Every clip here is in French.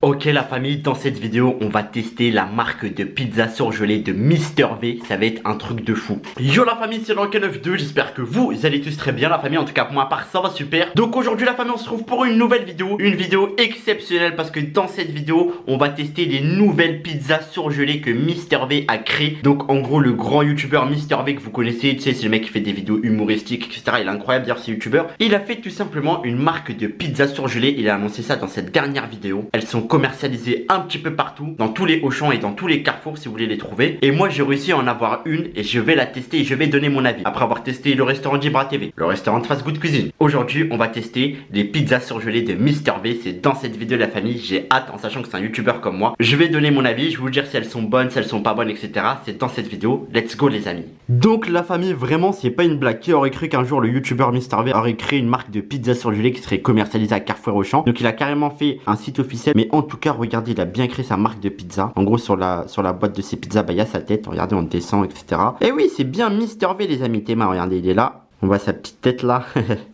Ok la famille, dans cette vidéo on va tester la marque de pizza surgelée de Mister V. Ça va être un truc de fou. Yo la famille, c'est Rank92, j'espère que vous allez tous très bien la famille. En tout cas pour ma part ça va super. Donc aujourd'hui la famille, on se retrouve pour une nouvelle vidéo. Une vidéo exceptionnelle parce que dans cette vidéo on va tester les nouvelles pizzas surgelées que Mister V a créées. Donc en gros le grand youtubeur Mister V que vous connaissez, tu sais, c'est le mec qui fait des vidéos humoristiques etc. Il est incroyable d'ailleurs ce youtubeur. Il a fait tout simplement une marque de pizza surgelée. Il a annoncé ça dans cette dernière vidéo. Elles sont commercialisées un petit peu partout, dans tous les Auchan et dans tous les Carrefour si vous voulez les trouver. Et moi j'ai réussi à en avoir une et je vais la tester et je vais donner mon avis après avoir testé le restaurant d'Ibra TV, le restaurant de Fast Good Cuisine. Aujourd'hui on va tester les pizzas surgelées de Mister V. C'est dans cette vidéo la famille, j'ai hâte en sachant que c'est un youtubeur comme moi. Je vais donner mon avis, je vais vous dire si elles sont bonnes, si elles sont pas bonnes etc. C'est dans cette vidéo, let's go les amis. Donc la famille, vraiment c'est pas une blague. Qui aurait cru qu'un jour le youtubeur Mister V aurait créé une marque de pizza surgelée qui serait commercialisée à Carrefour et Auchan. Donc il a carrément fait un site officiel, mais en tout cas regardez, il a bien créé sa marque de pizza. En gros sur la boîte de ses pizzas, bah il y a sa tête, regardez on descend etc. Et oui c'est bien Mister V les amis, Théma, regardez il est là. On voit sa petite tête là.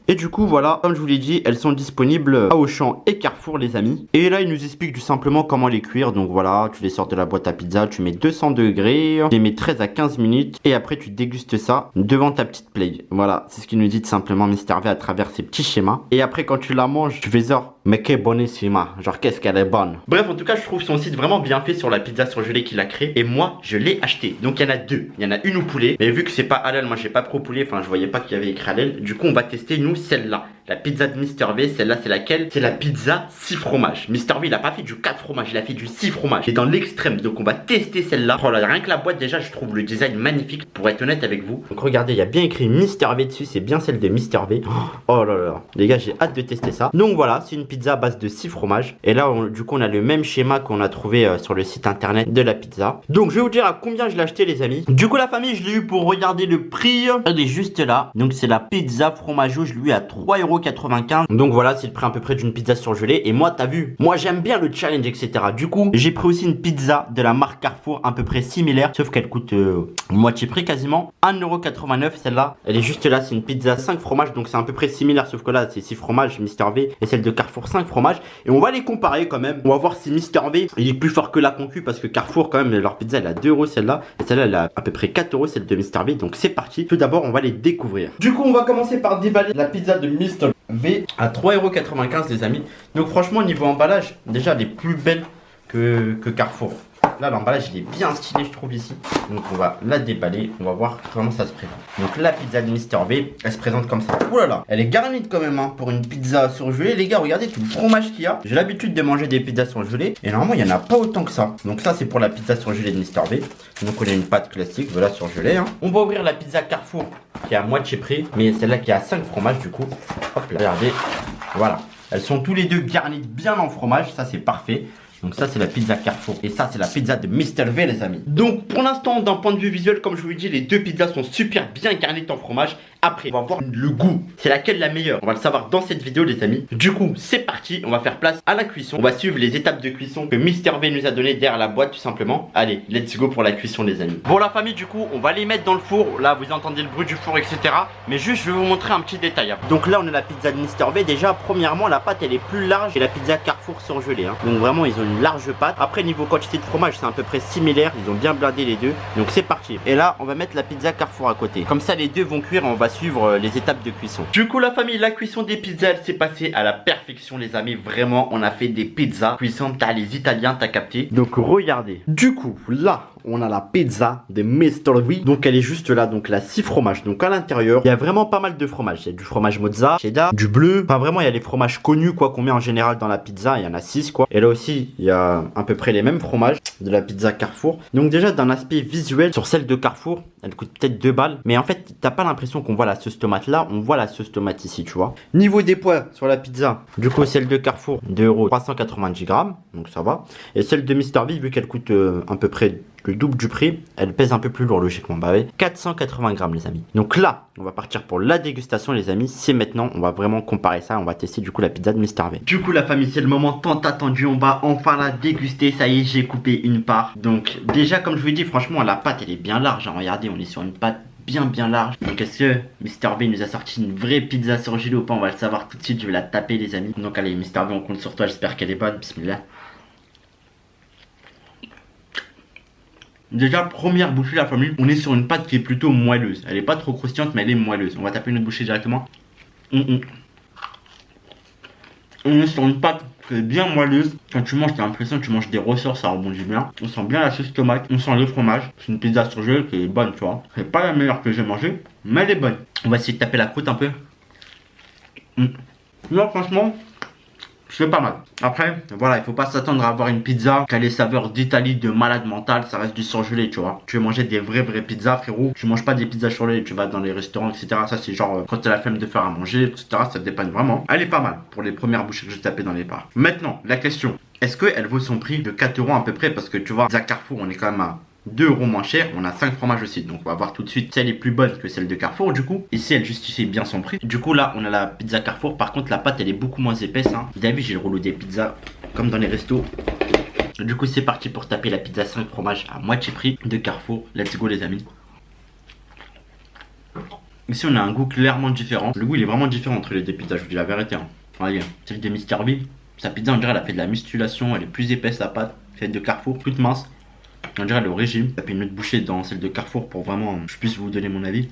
Et du coup voilà, comme je vous l'ai dit, elles sont disponibles à Auchan et Carrefour les amis. Et là il nous explique tout simplement comment les cuire. Donc voilà, tu les sors de la boîte à pizza, tu mets 200 degrés, tu les mets 13 à 15 minutes. Et après tu dégustes ça devant ta petite play. Voilà, c'est ce qu'il nous dit tout simplement Mister V à travers ces petits schémas. Et après quand tu la manges, tu fais genre, mais qu'est bonissima, genre qu'est-ce qu'elle est bonne. Bref, en tout cas je trouve son site vraiment bien fait sur la pizza surgelée qu'il a créée. Et moi je l'ai acheté. Donc il y en a deux, il y en a une au poulet. Mais vu que c'est pas halal, moi j'ai pas pro poulet, enfin je voyais pas qu'il y avait écrit halal. Du coup on va tester nous celle-là. La pizza de Mister V, celle-là c'est laquelle? C'est la pizza 6 fromages. Mister V il a pas fait du 4 fromages, il a fait du 6 fromages. Et dans l'extrême, donc on va tester celle-là. Oh là, rien que la boîte déjà je trouve le design magnifique pour être honnête avec vous. Donc regardez, il y a bien écrit Mister V dessus, c'est bien celle de Mister V. Oh là là, les gars j'ai hâte de tester ça. Donc voilà, c'est une pizza à base de 6 fromages. Et là du coup on a le même schéma qu'on a trouvé sur le site internet de la pizza. Donc je vais vous dire à combien je l'ai acheté les amis. Du coup la famille je l'ai eu pour regarder le prix. Elle est juste là. Donc c'est la pizza fromageau, je l'ai eu à 3,95 €. Donc voilà, c'est le prix à peu près d'une pizza surgelée. Et moi, t'as vu, moi j'aime bien le challenge, etc. Du coup, j'ai pris aussi une pizza de la marque Carrefour, à peu près similaire, sauf qu'elle coûte moitié prix quasiment. 1,89 €, celle-là. Elle est juste là, c'est une pizza 5 fromages, donc c'est à peu près similaire, sauf que là, c'est 6 fromages, Mister V, et celle de Carrefour 5 fromages. Et on va les comparer quand même. On va voir si Mister V, il est plus fort que la concu, parce que Carrefour, quand même, leur pizza, elle a 2 € celle-là. Et celle-là, elle a à peu près 4 €, celle de Mister V. Donc c'est parti. Tout d'abord, on va les découvrir. Du coup, on va commencer par déballer la pizza de Mister V à 3,95 € les amis. Donc franchement au niveau emballage, déjà elle est plus belle que Carrefour. Là l'emballage il est bien stylé je trouve ici. Donc on va la déballer, on va voir comment ça se présente. Donc la pizza de Mister V, elle se présente comme ça. Ouh là là, elle est garnie quand même hein, pour une pizza surgelée. Les gars regardez tout le fromage qu'il y a. J'ai l'habitude de manger des pizzas surgelées et normalement il n'y en a pas autant que ça. Donc ça c'est pour la pizza surgelée de Mister V. Donc on a une pâte classique, voilà surgelée hein. On va ouvrir la pizza Carrefour qui est à moitié prix, mais celle-là qui a 5 fromages du coup. Hop là, regardez, voilà. Elles sont tous les deux garnies bien en fromage, ça c'est parfait. Donc ça c'est la pizza Carrefour et ça c'est la pizza de Mister V les amis. Donc pour l'instant d'un point de vue visuel, comme je vous l'ai dit, les deux pizzas sont super bien garnies en fromage. Après on va voir le goût, c'est laquelle la meilleure, on va le savoir dans cette vidéo les amis. Du coup c'est parti, on va faire place à la cuisson. On va suivre les étapes de cuisson que Mister V nous a donné derrière la boîte tout simplement. Allez let's go pour la cuisson les amis. Bon la famille du coup on va les mettre dans le four. Là vous entendez le bruit du four etc. Mais juste je vais vous montrer un petit détail. Donc là on a la pizza de Mister V. Déjà premièrement la pâte elle est plus large que la pizza Carrefour surgelée hein. Donc vraiment ils ont une large pâte. Après niveau quantité de fromage c'est à peu près similaire. Ils ont bien blindé les deux. Donc c'est parti. Et là on va mettre la pizza Carrefour à côté. Comme ça les deux vont cuire et on va suivre les étapes de cuisson. Du coup la famille, la cuisson des pizzas elle s'est passée à la perfection les amis. Vraiment on a fait des pizzas cuissantes. T'as les Italiens, t'as capté. Donc regardez. Du coup là on a la pizza de Mister V. Donc elle est juste là, donc la 6 fromages. Donc à l'intérieur il y a vraiment pas mal de fromages. Il y a du fromage mozza, cheddar, du bleu. Enfin vraiment il y a les fromages connus quoi qu'on met en général dans la pizza. Il y en a 6 quoi. Et là aussi il y a à peu près les mêmes fromages de la pizza Carrefour. Donc déjà d'un aspect visuel sur celle de Carrefour, elle coûte peut-être 2 balles. Mais en fait t'as pas l'impression qu'on voit la sauce tomate là. On voit la sauce tomate ici tu vois. Niveau des poids sur la pizza, du coup celle de Carrefour 2 €, 390 grammes. Donc ça va. Et celle de Mister V vu qu'elle coûte à peu près le double du prix, elle pèse un peu plus lourd logiquement. Bah ouais, 480 grammes les amis. Donc là, on va partir pour la dégustation les amis. C'est maintenant, on va vraiment comparer ça. On va tester du coup la pizza de Mister V. Du coup la famille, c'est le moment tant attendu. On va enfin la déguster. Ça y est, j'ai coupé une part. Donc déjà comme je vous l'ai dit, franchement la pâte elle est bien large hein. Regardez, on est sur une pâte bien large. Donc est-ce que Mister V nous a sorti une vraie pizza surgelée ou pas? On va le savoir tout de suite. Je vais la taper les amis. Donc allez Mister V, on compte sur toi. J'espère qu'elle est bonne. Bismillah. Déjà, première bouchée, la famille, on est sur une pâte qui est plutôt moelleuse. Elle est pas trop croustillante, mais elle est moelleuse. On va taper une autre bouchée directement. On est sur une pâte qui est bien moelleuse. Quand tu manges, t'as l'impression que tu manges des ressorts, ça rebondit bien. On sent bien la sauce tomate, on sent le fromage. C'est une pizza surgelée qui est bonne, tu vois. C'est pas la meilleure que j'ai mangée, mais elle est bonne. On va essayer de taper la croûte un peu. Là, franchement, c'est pas mal. Après, voilà, il faut pas s'attendre à avoir une pizza qui a les saveurs d'Italie de malade mental. Ça reste du surgelé, tu vois. Tu veux manger des vraies pizzas, frérot. Tu manges pas des pizzas surgelées. Tu vas dans les restaurants, etc. Ça, c'est genre quand t'as la flemme de faire à manger, etc. Ça dépanne vraiment. Elle est pas mal pour les premières bouchées que j'ai tapées dans les parts. Maintenant, la question. Est-ce qu'elle vaut son prix de 4 € à peu près? Parce que tu vois, à Carrefour, on est quand même à 2 € moins cher, on a 5 fromages aussi. Donc on va voir tout de suite, celle est plus bonne que celle de Carrefour du coup. Ici elle justifie bien son prix. Du coup là on a la pizza Carrefour. Par contre la pâte elle est beaucoup moins épaisse hein. Vous avez vu, j'ai le rouleau des pizzas comme dans les restos. Du coup c'est parti pour taper la pizza 5 fromages à moitié prix de Carrefour. Let's go les amis. Ici on a un goût clairement différent. Le goût il est vraiment différent entre les deux pizzas, je vous dis la vérité hein. Regardez, celle de Mr V, sa pizza on dirait elle a fait de la musculation. Elle est plus épaisse la pâte. Celle de Carrefour toute mince. On dirait le régime. J'ai tapé une autre bouchée dans celle de Carrefour pour vraiment je puisse vous donner mon avis.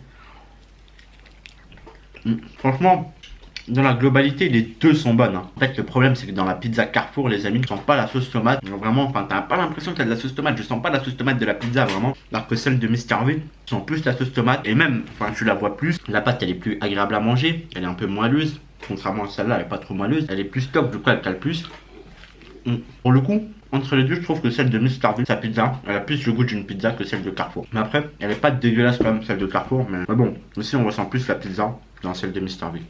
Franchement, dans la globalité, les deux sont bonnes. Hein. En fait, le problème, c'est que dans la pizza Carrefour, les amis, je sens pas la sauce tomate. Vraiment, enfin, t'as pas l'impression qu'il y a de la sauce tomate. Je sens pas la sauce tomate de la pizza, vraiment. Alors que celle de Mr V, je sens plus la sauce tomate. Et même, enfin, tu la vois plus. La pâte, elle est plus agréable à manger. Elle est un peu moelleuse. Contrairement à celle-là, elle est pas trop moelleuse. Elle est plus top, du coup, elle cale plus. Pour le coup, entre les deux, je trouve que celle de Mr V, sa pizza, elle a plus le goût d'une pizza que celle de Carrefour. Mais après, elle est pas dégueulasse comme celle de Carrefour. Mais bon, aussi, on ressent plus la pizza dans celle de Mr V.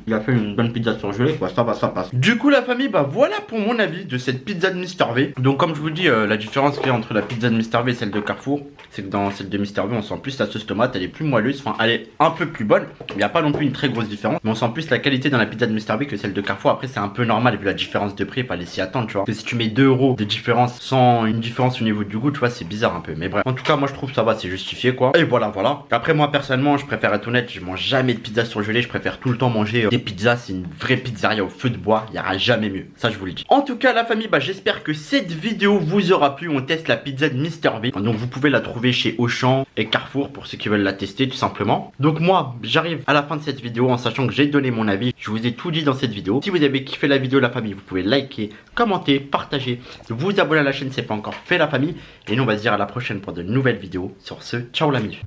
Il a fait une bonne pizza surgelée, quoi, ça passe. Du coup la famille, bah voilà pour mon avis de cette pizza de Mr V. Donc comme je vous dis, la différence qu'il y a entre la pizza de Mr V et celle de Carrefour, c'est que dans celle de Mr V on sent plus la sauce tomate, elle est plus moelleuse, enfin elle est un peu plus bonne. Il n'y a pas non plus une très grosse différence, mais on sent plus la qualité dans la pizza de Mr V que celle de Carrefour. Après c'est un peu normal vu la différence de prix, fallait s'y attendre tu vois. Parce que si tu mets 2 € de différence sans une différence au niveau du goût, tu vois c'est bizarre un peu. Mais bref, en tout cas moi je trouve ça va, c'est justifié quoi. Et voilà. Après moi personnellement je préfère être honnête, je mange jamais de pizza surgelée, je préfère tout le temps manger des pizzas. C'est une vraie pizzeria au feu de bois, il n'y aura jamais mieux, ça je vous le dis. En tout cas la famille, bah j'espère que cette vidéo vous aura plu. On teste la pizza de Mr V. Donc vous pouvez la trouver chez Auchan et Carrefour pour ceux qui veulent la tester tout simplement. Donc moi j'arrive à la fin de cette vidéo en sachant que j'ai donné mon avis. Je vous ai tout dit dans cette vidéo. Si vous avez kiffé la vidéo la famille, vous pouvez liker, commenter, partager, vous abonner à la chaîne si ce n'est pas encore fait la famille. Et nous on va se dire à la prochaine pour de nouvelles vidéos. Sur ce, ciao la mif.